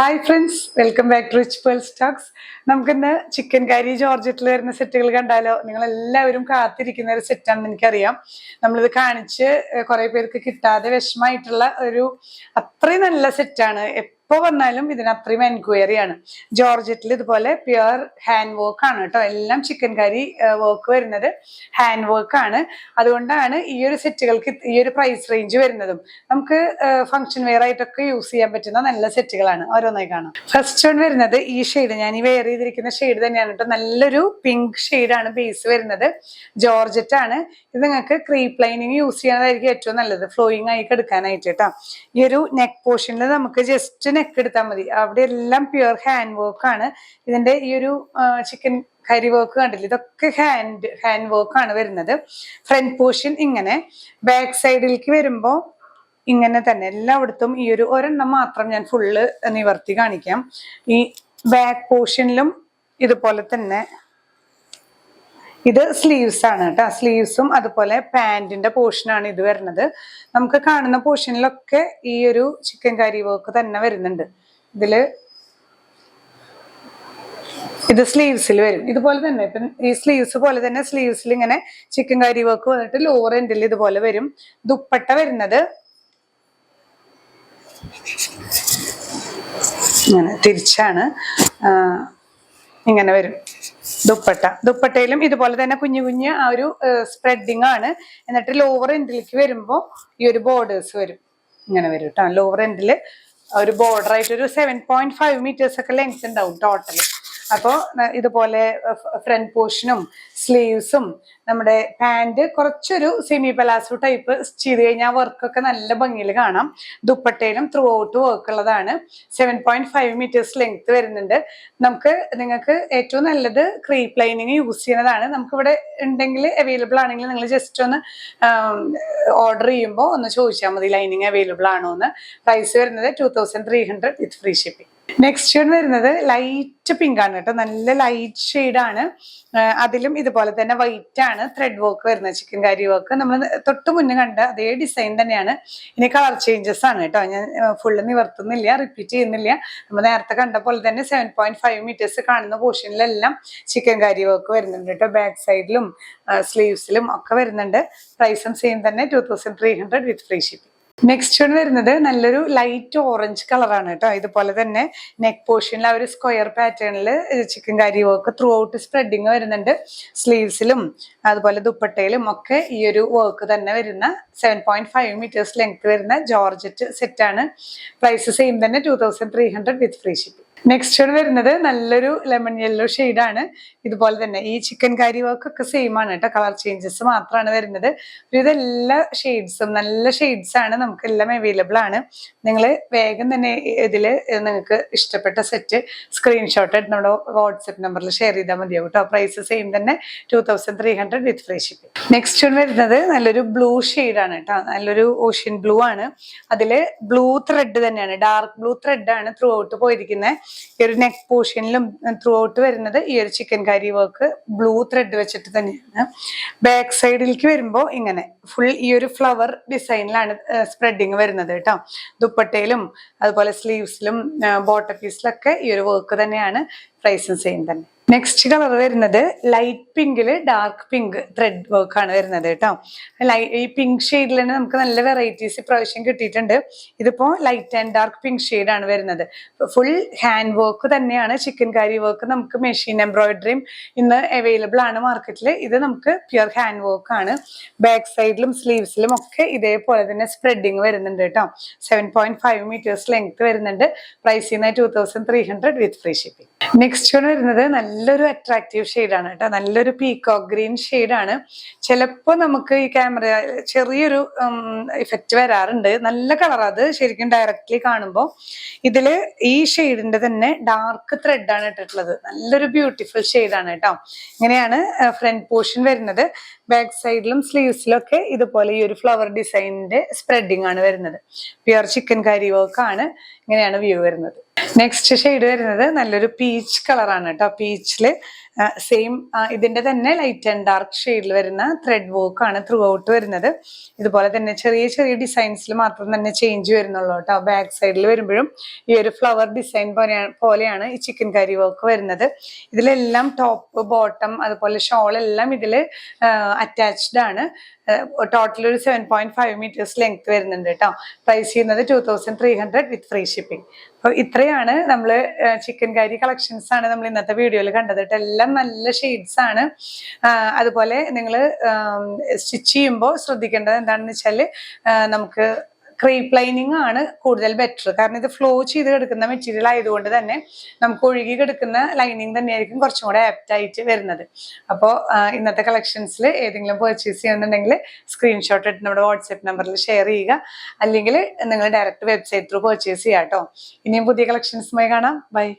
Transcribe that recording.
Hi friends, welcome back to Rich Pearl Stocks. നമുക്കിന്ന് chicken curry ജോർജറ്റിൽ വരുന്ന സെറ്റുകൾ കണ്ടാലോ? നിങ്ങൾ എല്ലാവരും കാത്തിരിക്കുന്ന ഒരു സെറ്റാണെന്ന് എനിക്കറിയാം. നമ്മളിത് കാണിച്ച് കുറെ പേർക്ക് കിട്ടാതെ വിഷമമായിട്ടുള്ള ഒരു അത്രയും നല്ല സെറ്റാണ്. എപ്പോൾ വന്നാലും ഇതിന് അത്രയും എൻക്വയറിയാണ്. ജോർജറ്റിൽ ഇതുപോലെ പ്യുർ ഹാൻഡ് വർക്ക് ആണ് കേട്ടോ. എല്ലാം ചിക്കൻ കറി വർക്ക് വരുന്നത് ഹാൻഡ് വർക്ക് ആണ്. അതുകൊണ്ടാണ് ഈ ഒരു സെറ്റുകൾക്ക് ഈ ഒരു പ്രൈസ് റേഞ്ച് വരുന്നതും. നമുക്ക് ഫംഗ്ഷൻ വെയർ ആയിട്ടൊക്കെ യൂസ് ചെയ്യാൻ പറ്റുന്ന നല്ല സെറ്റുകളാണ്. ഓരോന്നായി കാണാം. ഫസ്റ്റ് വൺ വരുന്നത് ഈ ഷെയ്ഡ്, ഞാൻ ഈ വെയർ ചെയ്തിരിക്കുന്ന ഷെയ്ഡ് തന്നെയാണ് കേട്ടോ. നല്ലൊരു പിങ്ക് ഷെയ്ഡാണ് ബേസ് വരുന്നത്. ജോർജറ്റ് ആണ്. ഇത് നിങ്ങൾക്ക് ക്രീപ്പ് ലൈനിങ് യൂസ് ചെയ്യാനായിരിക്കും ഏറ്റവും നല്ലത്, ഫ്ലോയിങ് ആയി എടുക്കാനായിട്ട് കേട്ടോ. ഈ ഒരു നെക്ക് പോർഷനിൽ നമുക്ക് ജസ്റ്റ് നെക്ക് എടുത്താൽ മതി. അവിടെ എല്ലാം പ്യുർ ഹാൻഡ് വർക്ക് ആണ്. ഇതിന്റെ ഈ ഒരു ചിക്കൻ കറി വർക്ക് കണ്ടില്ല, ഇതൊക്കെ ഹാൻഡ് വർക്ക് ആണ് വരുന്നത്. ഫ്രണ്ട് പോർഷൻ ഇങ്ങനെ, ബാക്ക് സൈഡിലേക്ക് വരുമ്പോൾ ഇങ്ങനെ തന്നെ എല്ലായിടത്തും ഈ ഒരു ഒരെണ്ണം മാത്രം ഞാൻ ഫുള്ള് നിവർത്തി കാണിക്കാം. ഈ ബാക്ക് പോർഷനിലും ഇതുപോലെ തന്നെ. ഇത് സ്ലീവ്സ് ആണ് കേട്ടോ. സ്ലീവ്സും അതുപോലെ പാന്റിന്റെ പോർഷനാണ് ഇത് വരുന്നത്. നമുക്ക് കാണുന്ന പോർഷനിലൊക്കെ ഈ ഒരു ചിക്കൻ കറി വർക്ക് തന്നെ വരുന്നുണ്ട്. ഇത് സ്ലീവ്സിൽ വരും ഇതുപോലെ തന്നെ. ഇപ്പം ഈ സ്ലീവ്സ് പോലെ തന്നെ സ്ലീവ്സിൽ ഇങ്ങനെ ചിക്കൻ കറി വർക്ക് വന്നിട്ട് ലോവർ എൻഡിൽ ഇതുപോലെ വരും. ദുപ്പട്ട വരുന്നത് ഇങ്ങനെ തിരിച്ചാണ്, ഇങ്ങനെ വരും ദുപ്പട്ടയിലും ഇതുപോലെ തന്നെ കുഞ്ഞു കുഞ്ഞ് ആ ഒരു സ്പ്രെഡിങ് ആണ്. എന്നിട്ട് ലോവർ എൻഡിലേക്ക് വരുമ്പോൾ ഈ ഒരു ബോർഡേഴ്സ് വരും, ഇങ്ങനെ വരും കേട്ടോ. ലോവർ എൻഡിൽ ഒരു ബോർഡർ ആയിട്ട് ഒരു 7.5 meters ഒക്കെ ലെങ്ത് ഉണ്ടാവും ടോട്ടൽ. അപ്പോൾ ഇതുപോലെ ഫ്രണ്ട് പോർഷനും സ്ലീവ്സും നമ്മുടെ പാന്റ് കുറച്ചൊരു സെമി പലാസോ ടൈപ്പ് ചെയ്ത് കഴിഞ്ഞാൽ വർക്കൊക്കെ നല്ല ഭംഗിയിൽ കാണാം. ദുപ്പട്ടയിലും ത്രൂ ഔട്ട് വർക്ക് ഉള്ളതാണ്. 7.5 meters ലെങ്ത് വരുന്നുണ്ട്. നിങ്ങൾക്ക് ഏറ്റവും നല്ലത് ക്രീപ്പ് ലൈനിങ് യൂസ് ചെയ്യുന്നതാണ്. നമുക്കിവിടെ ഉണ്ടെങ്കിൽ അവൈലബിൾ ആണെങ്കിൽ നിങ്ങൾ ജസ്റ്റ് ഒന്ന് ഓർഡർ ചെയ്യുമ്പോൾ ഒന്ന് ചോദിച്ചാൽ മതി ലൈനിങ് അവൈലബിൾ ആണോ എന്ന്. പ്രൈസ് വരുന്നത് 2300 വിത്ത് ഫ്രീ ഷിപ്പിംഗ്. നെക്സ്റ്റ് ഷെയ്ഡ് വരുന്നത് ലൈറ്റ് പിങ്ക് ആണ് കേട്ടോ. നല്ല ലൈറ്റ് ഷെയ്ഡാണ്. അതിലും ഇതുപോലെ തന്നെ വൈറ്റ് ആണ് ത്രെഡ് വർക്ക് വരുന്നത്, ചിക്കൻ കറി വർക്ക്. നമ്മൾ തൊട്ട് മുന്നേ കണ്ട അതേ ഡിസൈൻ തന്നെയാണ്. ഇനി കളർ ചേഞ്ചസ് ആണ് കേട്ടോ. ഞാൻ ഫുള്ള് നിവർത്തുന്നില്ല, റിപ്പീറ്റ് ചെയ്യുന്നില്ല. നമ്മൾ നേരത്തെ കണ്ട പോലെ തന്നെ 7.5 meters കാണുന്ന പോർഷനിലെല്ലാം ചിക്കൻ കറി വർക്ക് വരുന്നുണ്ട് കേട്ടോ. ബാക്ക് സൈഡിലും സ്ലീവ്സിലും ഒക്കെ വരുന്നുണ്ട്. പ്രൈസും സെയിം തന്നെ 2300 വിത്ത് ഫ്രീ ഷിപ്പിംഗ്. നെക്സ്റ്റ് വരുന്നത് നല്ലൊരു ലൈറ്റ് ഓറഞ്ച് കളറാണ് കേട്ടോ. ഇതുപോലെ തന്നെ നെക്ക് പോർഷനിൽ ആ ഒരു സ്ക്വയർ പാറ്റേണിൽ ചിക്കൻ കറി വർക്ക് ത്രൂ ഔട്ട് സ്പ്രെഡിങ് വരുന്നുണ്ട്. സ്ലീവ്സിലും അതുപോലെ ദുപ്പട്ടയിലും ഒക്കെ ഈ ഒരു വർക്ക് തന്നെ വരുന്ന 7.5 meters ലെങ്ത് വരുന്ന ജോർജറ്റ് സെറ്റാണ്. പ്രൈസ് സെയിം തന്നെ 2300 വിത്ത് ഫ്രീ ഷിപ്പിംഗ്. നെക്സ്റ്റ് വരുന്നത് നല്ലൊരു ലെമൺ യെല്ലോ ഷെയ്ഡാണ്. ഇതുപോലെ തന്നെ ഈ ചിക്കൻ കറി വർക്ക് ഒക്കെ സെയിം ആണ് കേട്ടോ. കളർ ചേഞ്ചസ് മാത്രമാണ് വരുന്നത്. ഇതെല്ലാ ഷെയ്ഡ്സും നല്ല ഷെയ്ഡ്സ് ആണ്, നമുക്ക് എല്ലാം അവൈലബിൾ ആണ്. നിങ്ങൾ വേഗം തന്നെ ഇതിൽ നിങ്ങൾക്ക് ഇഷ്ടപ്പെട്ട സെറ്റ് സ്ക്രീൻഷോട്ട് എടുത്ത് നമ്മുടെ വാട്സപ്പ് നമ്പറിൽ ഷെയർ ചെയ്താൽ മതിയാവും കേട്ടോ. പ്രൈസ് സെയിം തന്നെ 2300 വിത്ത് ഫ്രീ ഷിപ്പിംഗ്. നെക്സ്റ്റ് വരുന്നത് നല്ലൊരു ബ്ലൂ ഷെയ്ഡാണ് കേട്ടോ. നല്ലൊരു ഓഷ്യൻ ബ്ലൂ ആണ്. അതിൽ ബ്ലൂ ത്രെഡ് തന്നെയാണ്, ഡാർക്ക് ബ്ലൂ ത്രെഡ് ആണ് ത്രൂ ഔട്ട് പോയിരിക്കുന്നത്. ഈ ഒരു നെക്ക് പോർഷനിലും ത്രൂ ഔട്ട് വരുന്നത് ഈ ഒരു ചിക്കൻ കറി വർക്ക് ബ്ലൂ ത്രെഡ് വെച്ചിട്ട് തന്നെയാണ്. ബാക്ക് സൈഡിലേക്ക് വരുമ്പോൾ ഇങ്ങനെ ഫുൾ ഈ ഒരു ഫ്ലവർ ഡിസൈനിലാണ് സ്പ്രെഡിങ് വരുന്നത് കേട്ടോ. ദുപ്പട്ടയിലും അതുപോലെ സ്ലീവ്സിലും ബോട്ടം പീസിലൊക്കെ ഈ ഒരു വർക്ക് തന്നെയാണ്. പ്രൈസും സെയിം തന്നെ. നെക്സ്റ്റ് കളർ വരുന്നത് ലൈറ്റ് പിങ്കില് ഡാർക്ക് പിങ്ക് ത്രെഡ് വർക്ക് ആണ് വരുന്നത് കേട്ടോ. ഈ പിങ്ക് ഷെയ്ഡിൽ തന്നെ നമുക്ക് നല്ല വെറൈറ്റീസ് ഇപ്രാവശ്യം കിട്ടിയിട്ടുണ്ട്. ഇതിപ്പോ ലൈറ്റ് ആൻഡ് ഡാർക്ക് പിങ്ക് ഷെയ്ഡാണ് വരുന്നത്. ഫുൾ ഹാൻഡ് വർക്ക് തന്നെയാണ് ചിക്കൻ കറി വർക്ക്. നമുക്ക് മെഷീൻ എംബ്രോയിഡറിയും ഇന്ന് അവൈലബിൾ ആണ് മാർക്കറ്റിൽ. ഇത് നമുക്ക് പ്യുർ ഹാൻഡ് വർക്ക് ആണ്. ബാക്ക് സൈഡിലും സ്ലീവ്സിലും ഒക്കെ ഇതേപോലെ തന്നെ സ്പ്രെഡിങ് വരുന്നുണ്ട് കേട്ടോ. 7.5 meters ലെങ്ത് വരുന്നുണ്ട്. പ്രൈസ് ചെയ്യുന്നത് 2300 വിത്ത് ഫ്രീ ഷിപ്പിംഗ്. നെക്സ്റ്റ് വരുന്നത് നല്ലൊരു അട്രാക്റ്റീവ് ഷെയ്ഡാണ് കേട്ടോ. നല്ലൊരു പീകോക്ക് ഗ്രീൻ ഷെയ്ഡാണ്. ചിലപ്പോൾ നമുക്ക് ഈ ക്യാമറ ചെറിയൊരു ഇഫക്റ്റ് വരാറുണ്ട്. നല്ല കളർ അത് ശരിക്കും ഡയറക്റ്റ്ലി കാണുമ്പോൾ. ഇതില് ഈ ഷെയ്ഡിന്റെ തന്നെ ഡാർക്ക് ത്രെഡ് ആണ് ഇട്ടിട്ടുള്ളത്. നല്ലൊരു ബ്യൂട്ടിഫുൾ ഷെയ്ഡാണ് കേട്ടോ. ഇങ്ങനെയാണ് ഫ്രണ്ട് പോർഷൻ വരുന്നത്. ബാക്ക് സൈഡിലും സ്ലീവ്സിലും ഒക്കെ ഇതുപോലെ ഈ ഒരു ഫ്ലവർ ഡിസൈനിന്റെ സ്പ്രെഡിങ് ആണ് വരുന്നത്. പ്യുർ ചിക്കൻ കറി വർക്ക് ആണ്. ഇങ്ങനെയാണ് വ്യൂ വരുന്നത്. നെക്സ്റ്റ് ഷെയ്ഡ് വരുന്നത് നല്ലൊരു പീച്ച് കളറാണ് കേട്ടോ. പീച്ചില് സെയിം ഇതിന്റെ തന്നെ ലൈറ്റ് ആൻഡ് ഡാർക്ക് ഷെയ്ഡിൽ വരുന്ന ത്രെഡ് വർക്ക് ആണ് ത്രൂ ഔട്ട് വരുന്നത്. ഇതുപോലെ തന്നെ ചെറിയ ചെറിയ ഡിസൈൻസിൽ മാത്രം തന്നെ ചേഞ്ച് വരുന്നുള്ളൂ കേട്ടോ. ബാക്ക് സൈഡിൽ വരുമ്പോഴും ഈ ഒരു ഫ്ലവർ ഡിസൈൻ പോലെയാണ് ഈ ചിക്കൻ കറി വർക്ക് വരുന്നത്. ഇതിലെല്ലാം ടോപ്പ് ബോട്ടം അതുപോലെ ഷോൾ എല്ലാം ഇതിൽ അറ്റാച്ച്ഡ് ആണ്. ടോട്ടൽ ഒരു 7.5 മീറ്റേഴ്സ് ലെങ്ത് വരുന്നുണ്ട് കേട്ടോ. പ്രൈസ് ചെയ്യുന്നത് 2300 വിത്ത് ഫ്രീ ഷിപ്പിംഗ്. അപ്പോൾ ഇത്രയാണ് നമ്മൾ ചിക്കൻ കറി കളക്ഷൻസ് ആണ് നമ്മൾ ഇന്നത്തെ വീഡിയോയിൽ കണ്ടത് കേട്ടോ. എല്ലാം നല്ല ഷെയ്ഡ്സ് ആണ്. അതുപോലെ നിങ്ങൾ സ്റ്റിച്ച് ചെയ്യുമ്പോൾ ശ്രദ്ധിക്കേണ്ടത് എന്താണെന്ന് വെച്ചാൽ നമുക്ക് ക്രീപ്പ് ലൈനിങ് ആണ് കൂടുതൽ ബെറ്റർ. കാരണം ഇത് ഫ്ലോ ചെയ്ത് കിടക്കുന്ന മെറ്റീരിയൽ ആയതുകൊണ്ട് തന്നെ നമുക്ക് ഒഴുകി കിടക്കുന്ന ലൈനിങ് തന്നെയായിരിക്കും കുറച്ചും കൂടെ ആപ്റ്റ് ആയിട്ട് വരുന്നത്. അപ്പോൾ ഇന്നത്തെ കളക്ഷൻസിൽ ഏതെങ്കിലും പർച്ചേസ് ചെയ്യണമെന്നുണ്ടെങ്കിൽ സ്ക്രീൻഷോട്ട് എടുത്ത് നമ്മുടെ വാട്സ്ആപ്പ് നമ്പറിൽ ഷെയർ ചെയ്യുക. അല്ലെങ്കിൽ നിങ്ങൾ ഡയറക്റ്റ് വെബ്സൈറ്റ് ത്രൂ പർച്ചേസ് ചെയ്യാം കേട്ടോ. ഇനിയും പുതിയ കളക്ഷൻസുമായി കാണാം. ബൈ.